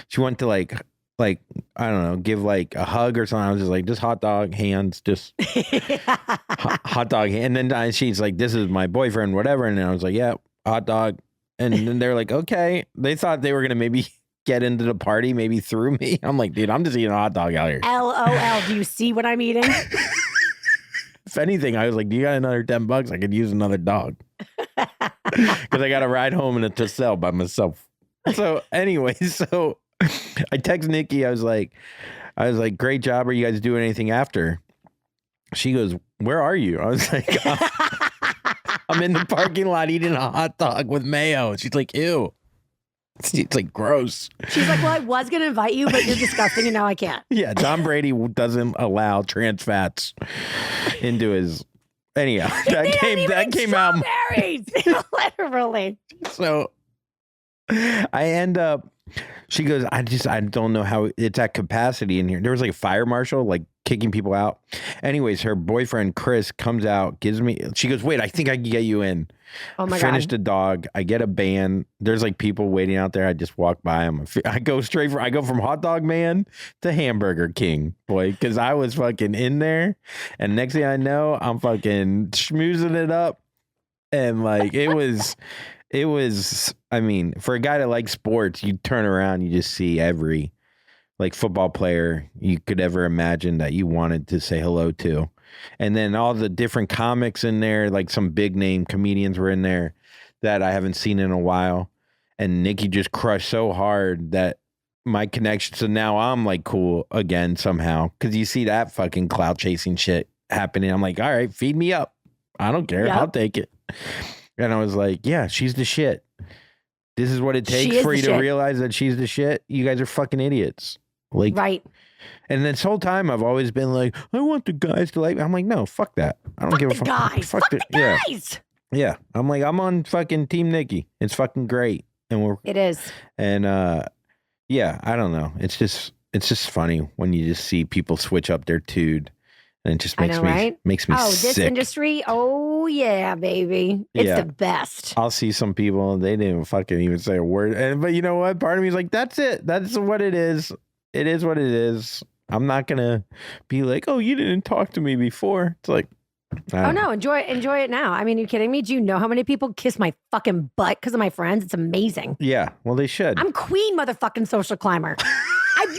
she went to like, I don't know, give like a hug or something. I was just like, just hot dog hands, just hot dog. And then she's like, this is my boyfriend, whatever. And then I was like, yeah, hot dog. And then they're like, okay. They thought they were going to maybe get into the party, maybe through me. I'm like, dude, I'm just eating a hot dog out here. LOL. Do you see what I'm eating? if anything, I was like, do you got another $10? I could use another dog. Because I got to ride home in a Tercel by myself. So anyway, so I text Nikki. I was like, great job. Are you guys doing anything after? She goes, where are you? I was like, I'm in the parking lot eating a hot dog with mayo. She's like, ew. It's like gross. She's like, well, I was going to invite you, but you're disgusting and now I can't. Yeah, Tom Brady doesn't allow trans fats into his... Anyhow, that came out. Literally. So I end up... She goes, I don't know how it's at capacity in here. There was like a fire marshal, like kicking people out. Anyways, her boyfriend, Chris, comes out, she goes, wait, I think I can get you in. Oh my God. Finished a dog. I get a band. There's like people waiting out there. I just walk by them. I go from hot dog man to hamburger king, boy, because I was fucking in there. And next thing I know, I'm fucking schmoozing it up. And like, it was, I mean, for a guy that likes sports, you turn around, you just see every like football player you could ever imagine that you wanted to say hello to. And then all the different comics in there, like some big name comedians were in there that I haven't seen in a while. And Nikki just crushed so hard that my connection. So now I'm like cool again somehow. Cause you see that fucking clout chasing shit happening. I'm like, all right, feed me up. I don't care. Yep. I'll take it. And I was like, yeah, she's the shit. This is what it takes for you to realize that she's the shit. You guys are fucking idiots. Like, right. And this whole time I've always been like, I want the guys to like me. I'm like, no, fuck that. I don't give a fuck. Fuck the guys. Yeah. I'm like, I'm on fucking Team Nikki. It's fucking great. And it is. And yeah, I don't know. It's just funny when you just see people switch up their tude. And it just makes me sick. This industry, oh yeah, baby. It's the best. I'll see some people and they didn't fucking even say a word. But you know what? Part of me is like, that's it. That's what it is. It is what it is. I'm not gonna be like, oh, you didn't talk to me before. It's like, oh no, enjoy it now. I mean, are you kidding me? Do you know how many people kiss my fucking butt because of my friends? It's amazing. Yeah, well, they should. I'm queen motherfucking social climber. I'm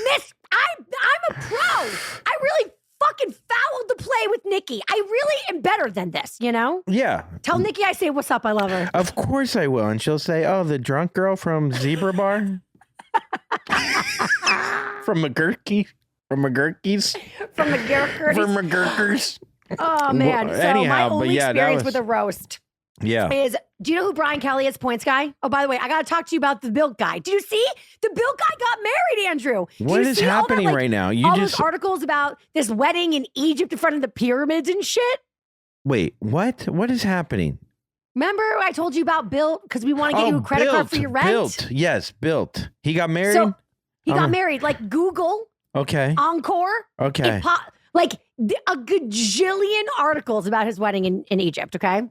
a pro. I really fucking fouled the play with Nikki. I really am better than this, you know? Yeah. Tell Nikki I say what's up. I love her. Of course I will. And she'll say, oh, the drunk girl from Zebra Bar? From McGurkies? From McGurkies? From McGurkers? From McGurkers? Oh, man. So anyhow, my only experience with a roast is, do you know who Brian Kelly is, points guy? Oh, by the way, I got to talk to you about the Built guy. Did you see? The Built guy got married, Andrew. What is happening right now? Those articles about this wedding in Egypt in front of the pyramids and shit? Wait, what? What is happening? Remember I told you about Built because we want to get you a credit card for your rent? Built. Yes, Built. He got married? So he got married. Like Google. Okay. Encore. Okay. A gajillion articles about his wedding in Egypt, okay?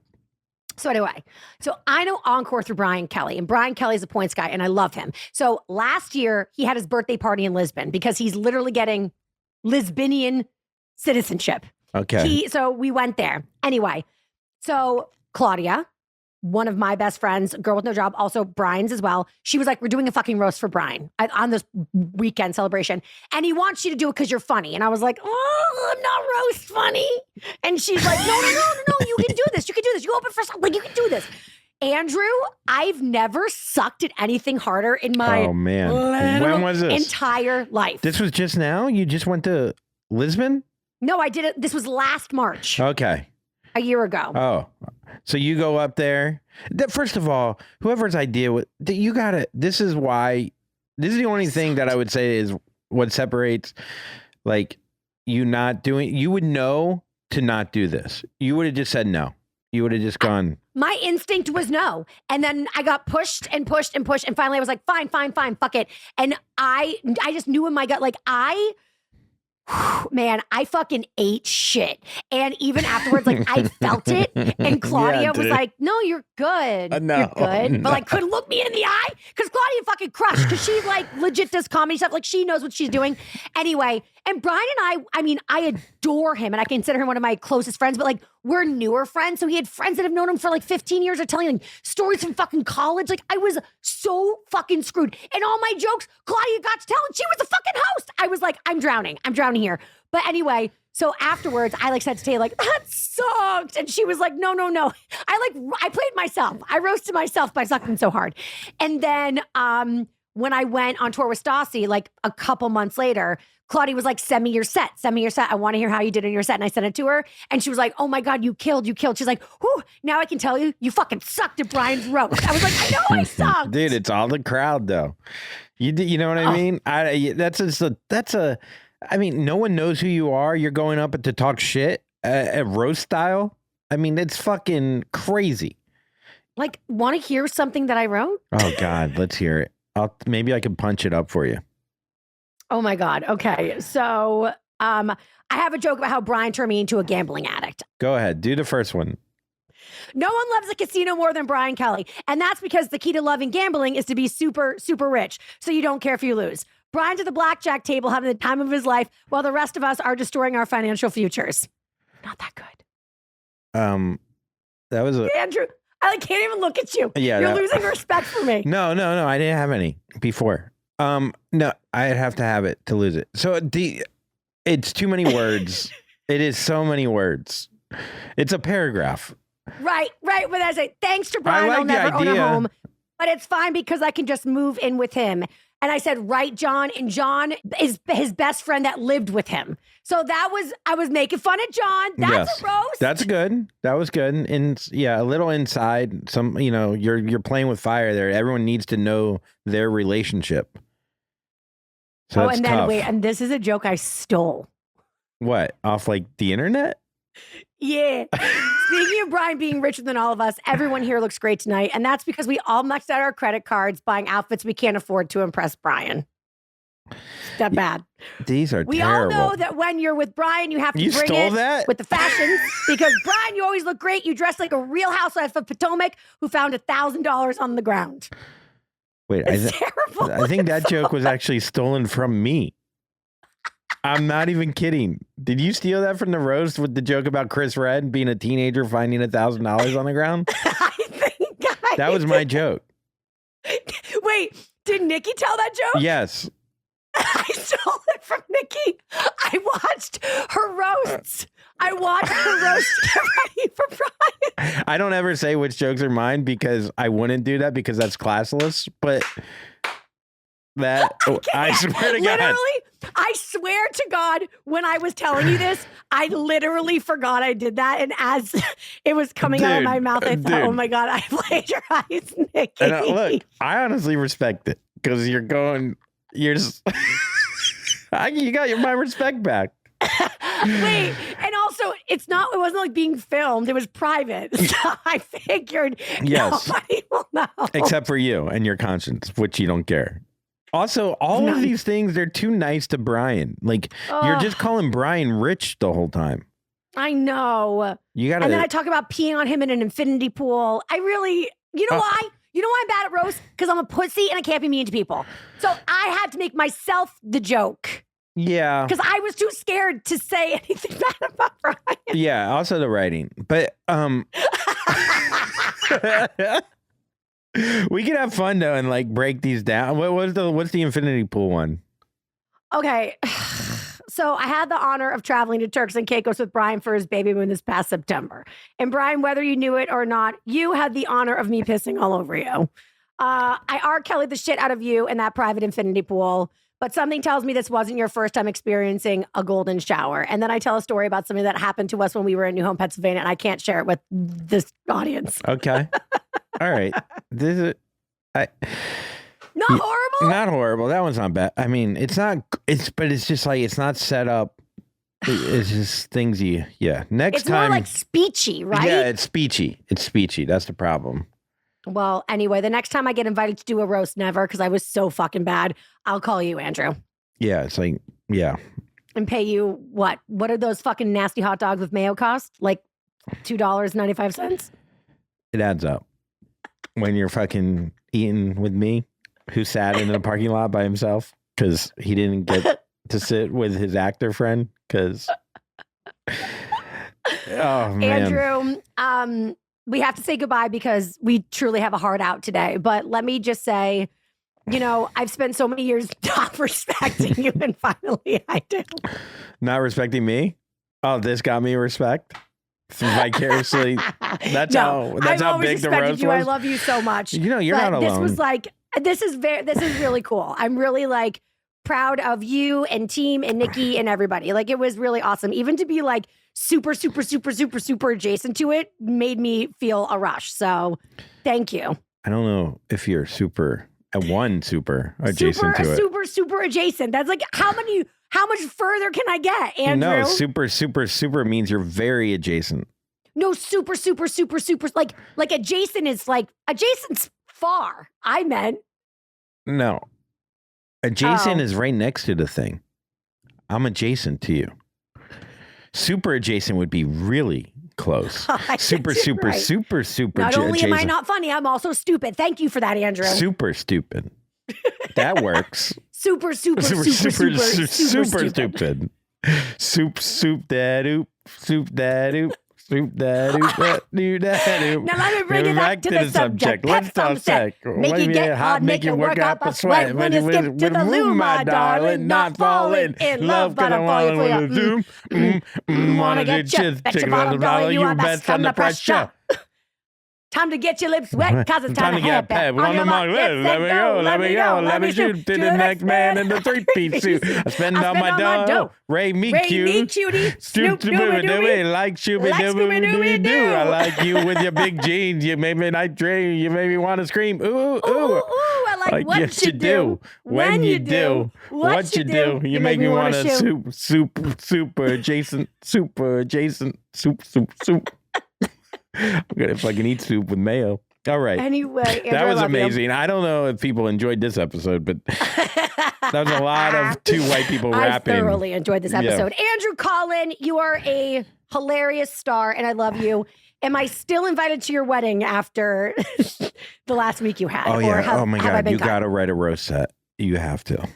So anyway, I know Encore through Brian Kelly, and Brian Kelly's a points guy, and I love him. So last year, he had his birthday party in Lisbon because he's literally getting Lisbonian citizenship. Okay. So we went there. Anyway, so Claudia, one of my best friends, girl with no job, also Brian's as well. She was like, we're doing a fucking roast for Brian on this weekend celebration. And he wants you to do it because you're funny. And I was like, oh, I'm not roast funny. And she's like, no, you can do this. You can do this. You open for something. Like, you can do this. Andrew, I've never sucked at anything harder in my when was this? Entire life. This was just now? You just went to Lisbon? No, I did it. This was last March. Okay. A year ago. Oh, so you go up there. First of all, whoever's idea, you got it. This is the only thing that I would say is what separates like you not doing, you would know to not do this. You would have just said no. You would have just gone. My instinct was no. And then I got pushed and pushed and pushed. And finally I was like, fine, fuck it. And I just knew in my gut, like man, I fucking ate shit. And even afterwards, like I felt it. And Claudia was like, no, you're good. You're good. But like couldn't look me in the eye because Claudia fucking crushed because she like legit does comedy stuff. Like she knows what she's doing. Anyway, and Brian and I mean, I adore him and I consider him one of my closest friends, but like we're newer friends. So he had friends that have known him for like 15 years are telling like stories from fucking college. Like I was so fucking screwed. And all my jokes, Claudia got to tell and she was the fucking host. I was like, I'm drowning here. But anyway, So afterwards, I like said to Tay, like, that sucked. And she was like, no. I played myself. I roasted myself by sucking so hard. And then when I went on tour with Stassi, like a couple months later, Claudia was like, send me your set. I want to hear how you did in your set. And I sent it to her. And she was like, oh my God, you killed. She's like, whew, now I can tell you fucking sucked at Brian's roast. I was like, I know I sucked. Dude, it's all the crowd though. You know what I mean? I mean, no one knows who you are. You're going up to talk shit at roast style. I mean, it's fucking crazy. Like, want to hear something that I wrote? Oh God, let's hear it. Maybe I can punch it up for you. Oh my God. Okay. So I have a joke about how Brian turned me into a gambling addict. Go ahead. Do the first one. No one loves a casino more than Brian Kelly. And that's because the key to loving gambling is to be super, super rich. So you don't care if you lose. Brian's at the blackjack table having the time of his life while the rest of us are destroying our financial futures. Not that good. That was Andrew, I can't even look at you. Yeah, You're losing respect for me. No. I didn't have any before. No, I'd have to have it to lose it. So it's too many words. It is so many words. It's a paragraph. Right. When I say, thanks to Brian, I'll never own a home. But it's fine because I can just move in with him. And I said, right, John. And John is his best friend that lived with him. So I was making fun of John. That's a roast. That's good. That was good. And yeah, a little inside. You're playing with fire there. Everyone needs to know their relationship. So and then wait, and this is a joke I stole. What? Off like the internet? Yeah. Speaking of Brian being richer than all of us, everyone here looks great tonight. And that's because we all maxed out our credit cards buying outfits we can't afford to impress Brian. That bad. These are we terrible. all know that when you're with Brian, you have to bring stole it that? with the fashions. Because Brian, you always look great. You dress like a real housewife of Potomac who found $1,000 on the ground. Wait, terrible. I think that joke was actually stolen from me. I'm not even kidding. Did you steal that from the roast with the joke about Chris Redd being a teenager finding $1,000 on the ground? I think that was my joke. Wait, did Nikki tell that joke? Yes. I stole it from Nikki. I watched her roasts. Get ready for Brian. I don't ever say which jokes are mine because I wouldn't do that because that's classless. But I swear to God. I swear to God, when I was telling you this, I literally forgot I did that. And as it was coming out of my mouth, I thought, oh my God, I plagiarized Nikki. And look, I honestly respect it because you got my respect back. Wait, and also it wasn't like being filmed. It was private. So I figured nobody will know. Except for you and your conscience, which you don't care. Also, all of these things, they're too nice to Brian. Like, you're just calling Brian rich the whole time. I know. You gotta. And then I talk about peeing on him in an infinity pool. I really, you know why? You know why I'm bad at roast? Because I'm a pussy and I can't be mean to people. So I had to make myself the joke. Yeah. Because I was too scared to say anything bad about Brian. Yeah, also the writing. But we could have fun though and like break these down. What's the infinity pool one? Okay. So I had the honor of traveling to Turks and Caicos with Brian for his baby moon this past September. And Brian, whether you knew it or not, you had the honor of me pissing all over you. I R. Kelly'd the shit out of you in that private infinity pool. But something tells me this wasn't your first time experiencing a golden shower. And then I tell a story about something that happened to us when we were in New Home, Pennsylvania, and I can't share it with this audience. Okay. All right. Not horrible? Not horrible. That one's not bad. I mean, it's just like, it's not set up. It's just things Next time. It's more like speechy, right? Yeah, it's speechy. That's the problem. Well, anyway, the next time I get invited to do a roast, never, because I was so fucking bad, I'll call you, Andrew. Yeah, it's like, yeah. And pay you what? What are those fucking nasty hot dogs with mayo cost? Like $2.95? It adds up. When you're fucking eating with me, who sat in a parking lot by himself because he didn't get to sit with his actor friend because... Oh, man. Andrew, we have to say goodbye because we truly have a heart out today. But let me just say, I've spent so many years not respecting you, and finally I do. Not respecting me? Oh, this got me respect. Vicariously. That's how always big the respected roast you. was. I love you so much. You know, you're But not alone. This was like, this is really cool. I'm really like proud of you and team and Nikki and everybody. Like, it was really awesome. Even to be like super, super, super, super, super adjacent to it made me feel a rush. So thank you. I don't know if you're super adjacent to it. Super adjacent. That's like, how much further can I get, Andrew? No, super means you're very adjacent. No, super, like adjacent is like, adjacent's far. I meant. No. Adjacent is right next to the thing. I'm adjacent to you. Super adjacent would be really close. Super Not only am I not funny, I'm also stupid. Thank you for that, Andrew. Super stupid. That works. Super stupid. Soup that oop. Now let me bring it back to the subject. Let's talk sex. Make you get hot, make you work up a sweat. When you skip to the loo, my darling, not falling in love, but I'm falling for you. Wanna get you, bet your bottom dollar you are best under pressure. Time to get your lips wet, cause it's time to get pep. On your mark, let me go, let me shoot to the next man in the three-piece suit. I spend all my dough, Ray me cutie, Snoop Dooby like Shooby Dooby Doo. I like you with your big jeans, you made me night dream, you made me want to scream, ooh, I like what you do, when you do, what you do. You make me want to super adjacent, soup. I'm gonna fucking eat soup with mayo. All right. Anyway, Andrew, that was I amazing. I don't know if people enjoyed this episode, but that was a lot of two white people rapping. I thoroughly enjoyed this episode. Yeah. Andrew Collin, you are a hilarious star, and I love you. Am I still invited to your wedding after the last week you had? Oh yeah. Oh my God. You got to write a roast set. You have to.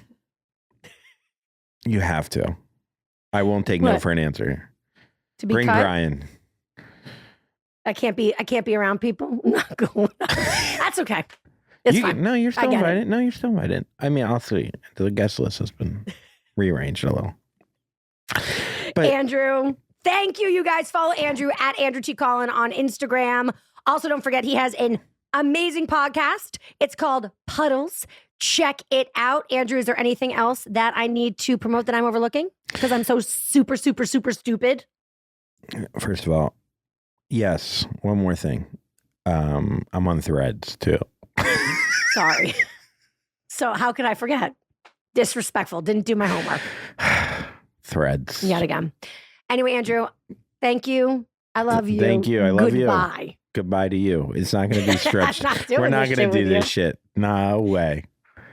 You have to. I won't take no for an answer. To be Bring cut? Brian. I can't be around people. Not going. That's okay. It's fine. No, you're still invited. No, you're still invited. I mean, I'll see. The guest list has been rearranged a little. But Andrew, thank you. You guys follow Andrew at Andrew T. Collin on Instagram. Also, don't forget he has an amazing podcast. It's called Puddles. Check it out. Andrew, is there anything else that I need to promote that I'm overlooking? Because I'm so super stupid. First of all, yes, one more thing. I'm on Threads too. Sorry. So how could I forget? Disrespectful. Didn't do my homework. Threads. Yet again. Anyway, Andrew, thank you. I love you. Thank you. I love you. Goodbye. Goodbye to you. It's not going to be stretched. We're not going to do this shit. No way.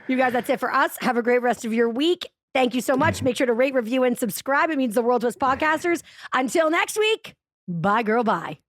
You guys, that's it for us. Have a great rest of your week. Thank you so much. Make sure to rate, review, and subscribe. It means the world to us podcasters. Until next week, bye, girl, bye.